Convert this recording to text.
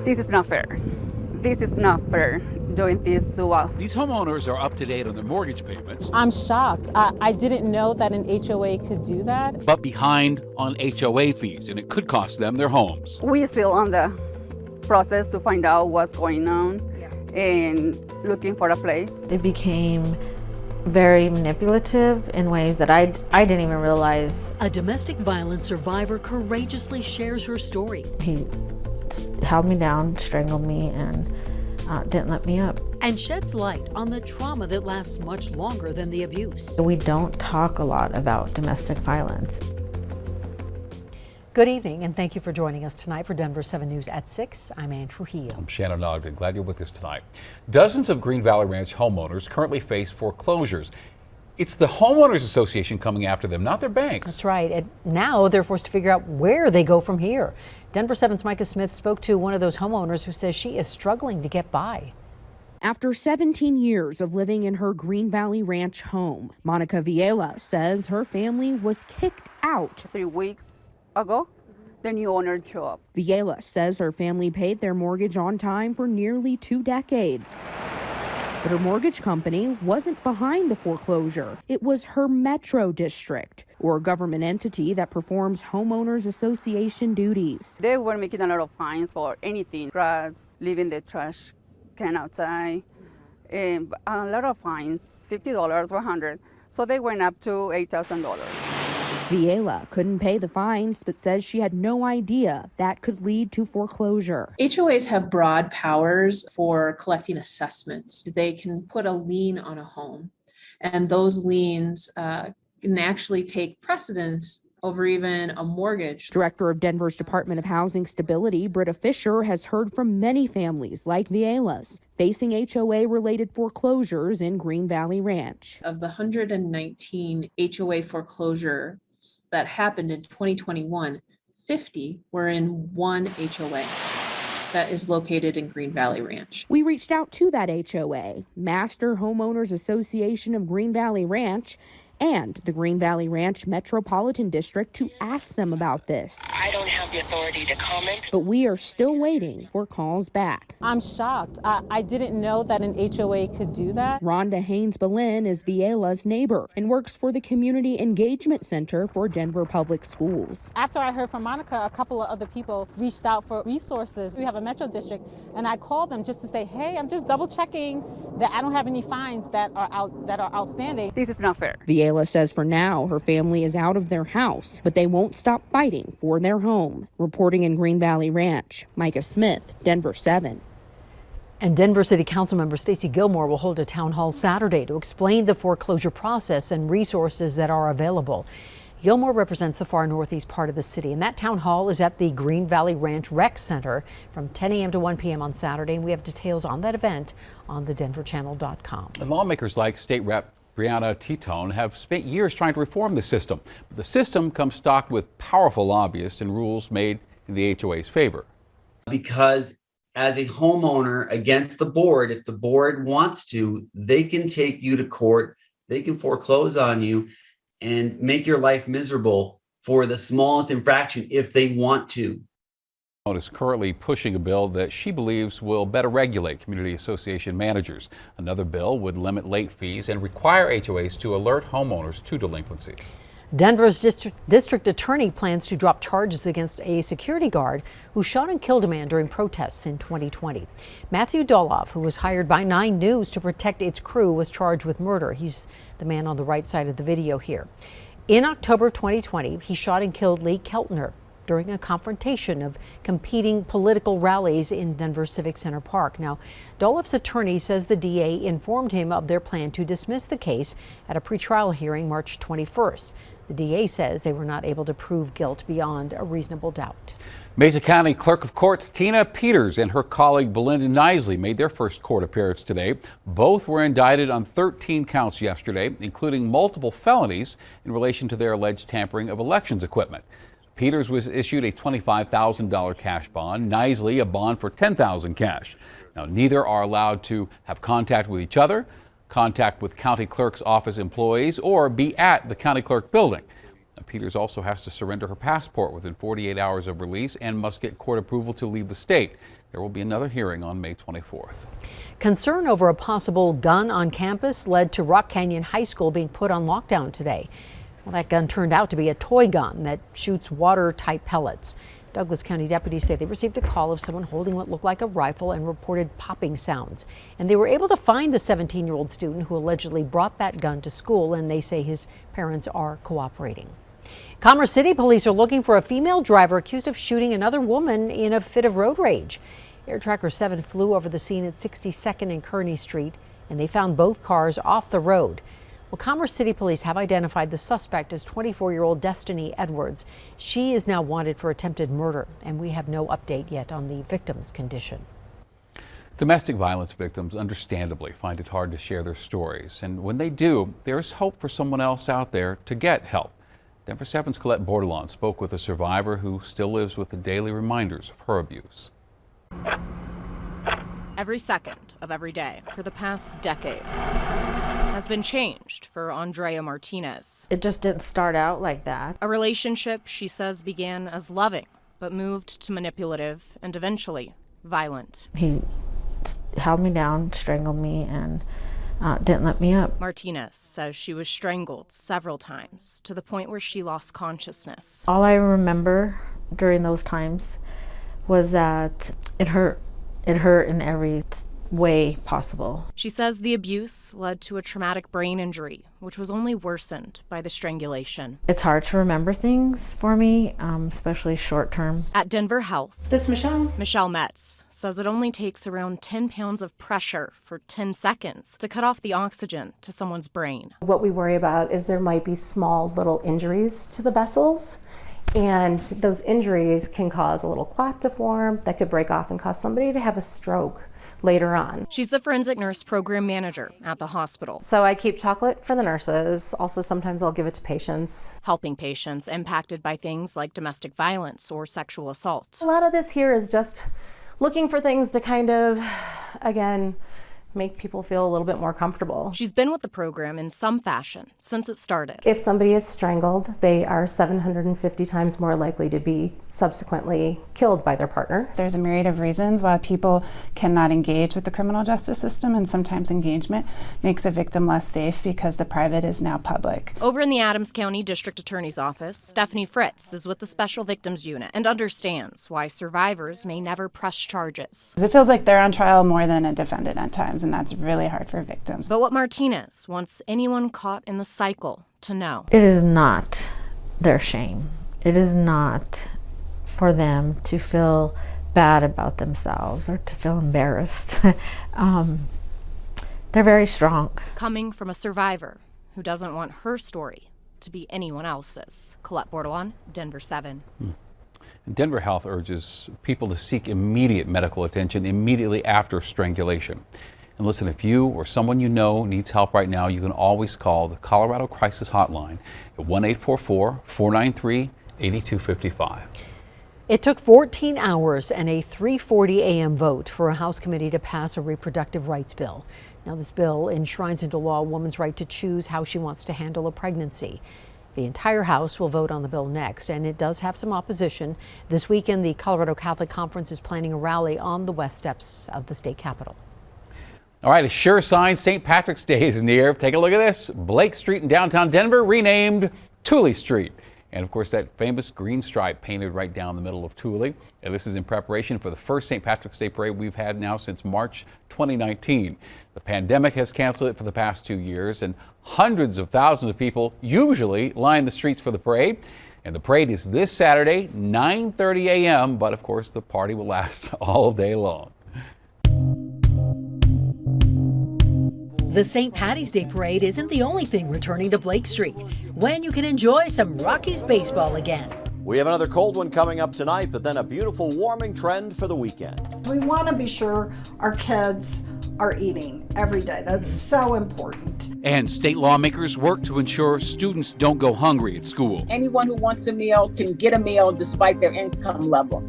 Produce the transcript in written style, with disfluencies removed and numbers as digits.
This is not fair. This is not fair doing this to us. These homeowners are up to date on their mortgage payments. I'm shocked. I didn't know that an HOA could do that. But behind on HOA fees, and it could cost them their homes. We're still on the process to find out what's going on and looking for a place. It became very manipulative in ways that I didn't even realize. A domestic violence survivor courageously shares her story. He held me down, strangled me, and didn't let me up. And sheds light on the trauma that lasts much longer than the abuse. We don't talk a lot about domestic violence. Good evening, and thank you for joining us tonight for Denver 7 News at 6. I'm Ann Trujillo. I'm Shannon Ogden. Glad you're with us tonight. Dozens of Green Valley Ranch homeowners currently face foreclosures. It's the homeowners association coming after them, not their banks. That's right. And now they're forced to figure out where they go from here. Denver 7's Micah Smith spoke to one of those homeowners who says she is struggling to get by. After 17 years of living in her Green Valley Ranch home, Monica Villela says her family was kicked out. 3 weeks ago, the new owner showed up. Villela says her family paid their mortgage on time for nearly 2 decades. But her mortgage company wasn't behind the foreclosure. It was her Metro District, or a government entity that performs homeowners association duties. They were making a lot of fines for anything, trash, leaving the trash can outside, and a lot of fines, $50, $100. So they went up to $8,000. Villela couldn't pay the fines, but says she had no idea that could lead to foreclosure. HOAs have broad powers for collecting assessments. They can put a lien on a home, and those liens can actually take precedence over even a mortgage. Director of Denver's Department of Housing Stability, Britta Fisher, has heard from many families like Villella's facing HOA-related foreclosures in Green Valley Ranch. Of the 119 HOA foreclosures that happened in 2021, 50 were in one HOA that is located in Green Valley Ranch. We reached out to that HOA, Master Homeowners Association of Green Valley Ranch, and the Green Valley Ranch Metropolitan District to ask them about this. I don't have the authority to comment. But we are still waiting for calls back. I'm shocked. I didn't know that an HOA could do that. Rhonda Haynes-Boleyn is Villella's neighbor and works for the Community Engagement Center for Denver Public Schools. After I heard from Monica, a couple of other people reached out for resources. We have a Metro District, and I called them just to say, hey, I'm just double checking that I don't have any fines that are outstanding. This is not fair. Villela says for now her family is out of their house, but they won't stop fighting for their home. Reporting in Green Valley Ranch, Micah Smith, Denver 7. And Denver City Council member Stacey Gilmore will hold a town hall Saturday to explain the foreclosure process and resources that are available. Gilmore represents the far northeast part of the city, and that town hall is at the Green Valley Ranch Rec Center from 10 a.m. to 1 p.m. on Saturday. And we have details on that event on thedenverchannel.com. And lawmakers like State Rep Brianna Titone have spent years trying to reform the system. But the system comes stocked with powerful lobbyists and rules made in the HOA's favor. Because as a homeowner against the board, if the board wants to, they can take you to court, they can foreclose on you and make your life miserable for the smallest infraction if they want to. Is currently pushing a bill that she believes will better regulate community association managers. Another bill would limit late fees and require HOAs to alert homeowners to delinquencies. Denver's district attorney plans to drop charges against a security guard who shot and killed a man during protests in 2020. Matthew Doloff, who was hired by 9 News to protect its crew, was charged with murder. He's the man on the right side of the video here. In October 2020, he shot and killed Lee Keltner during a confrontation of competing political rallies in Denver Civic Center Park. Now, Doloff's attorney says the DA informed him of their plan to dismiss the case at a pretrial hearing March 21st. The DA says they were not able to prove guilt beyond a reasonable doubt. Mesa County Clerk of Courts Tina Peters and her colleague Belinda Nisley made their first court appearance today. Both were indicted on 13 counts yesterday, including multiple felonies in relation to their alleged tampering of elections equipment. Peters was issued a $25,000 cash bond, Nisley a bond for $10,000 cash. Now, neither are allowed to have contact with each other, contact with county clerk's office employees, or be at the county clerk building. Peters also has to surrender her passport within 48 hours of release and must get court approval to leave the state. There will be another hearing on May 24th. Concern over a possible gun on campus led to Rock Canyon High School being put on lockdown today. Well, that gun turned out to be a toy gun that shoots water-type pellets. Douglas County deputies say they received a call of someone holding what looked like a rifle and reported popping sounds. And they were able to find the 17-year-old student who allegedly brought that gun to school, and they say his parents are cooperating. Commerce City police are looking for a female driver accused of shooting another woman in a fit of road rage. Air Tracker 7 flew over the scene at 62nd and Kearney Street, and they found both cars off the road. Well, Commerce City police have identified the suspect as 24-year-old Destiny Edwards. She is now wanted for attempted murder, and we have no update yet on the victim's condition. Domestic violence victims understandably find it hard to share their stories, and when they do, there's hope for someone else out there to get help. Denver 7's Colette Bordelon spoke with a survivor who still lives with the daily reminders of her abuse. Every second of every day for the past decade has been changed for Andrea Martinez. It just didn't start out like that. A relationship she says began as loving, but moved to manipulative and eventually violent. He held me down, strangled me, and didn't let me up. Martinez says she was strangled several times to the point where she lost consciousness. All I remember during those times was that it hurt. It hurt in every way possible. She says the abuse led to a traumatic brain injury, which was only worsened by the strangulation. It's hard to remember things for me, especially short term. At Denver Health, this Michelle Metz says it only takes around 10 pounds of pressure for 10 seconds to cut off the oxygen to someone's brain. What we worry about is there might be small little injuries to the vessels, and those injuries can cause a little clot to form that could break off and cause somebody to have a stroke later on. She's the forensic nurse program manager at the hospital. So I keep chocolate for the nurses. Also, sometimes I'll give it to patients. Helping patients impacted by things like domestic violence or sexual assault. A lot of this here is just looking for things to kind of, again, make people feel a little bit more comfortable. She's been with the program in some fashion since it started. If somebody is strangled, they are 750 times more likely to be subsequently killed by their partner. There's a myriad of reasons why people cannot engage with the criminal justice system, and sometimes engagement makes a victim less safe because the private is now public. Over in the Adams County District Attorney's Office, Stephanie Fritz is with the Special Victims Unit and understands why survivors may never press charges. It feels like they're on trial more than a defendant at times, and that's really hard for victims. But what Martinez wants anyone caught in the cycle to know. It is not their shame. It is not for them to feel bad about themselves or to feel embarrassed. They're very strong. Coming from a survivor who doesn't want her story to be anyone else's. Colette Bordelon, Denver 7. Denver Health urges people to seek immediate medical attention immediately after strangulation. And listen, if you or someone you know needs help right now, you can always call the Colorado Crisis Hotline at 1-844-493-8255. It took 14 hours and a 3:40 a.m. vote for a House committee to pass a reproductive rights bill. Now, this bill enshrines into law a woman's right to choose how she wants to handle a pregnancy. The entire House will vote on the bill next, and it does have some opposition. This weekend, the Colorado Catholic Conference is planning a rally on the west steps of the state capitol. All right, a sure sign St. Patrick's Day is near. Take a look at this. Blake Street in downtown Denver renamed Tooley Street. And of course, that famous green stripe painted right down the middle of Tooley. And this is in preparation for the first St. Patrick's Day parade we've had now since March 2019. The pandemic has canceled it for the past 2 years, and hundreds of thousands of people usually line the streets for the parade. And the parade is this Saturday, 9:30 a.m., but of course the party will last all day long. The St. Patty's Day Parade isn't the only thing returning to Blake Street, when you can enjoy some Rockies baseball again. We have another cold one coming up tonight, but then a beautiful warming trend for the weekend. We want to be sure our kids are eating every day. That's so important. And state lawmakers work to ensure students don't go hungry at school. Anyone who wants a meal can get a meal despite their income level.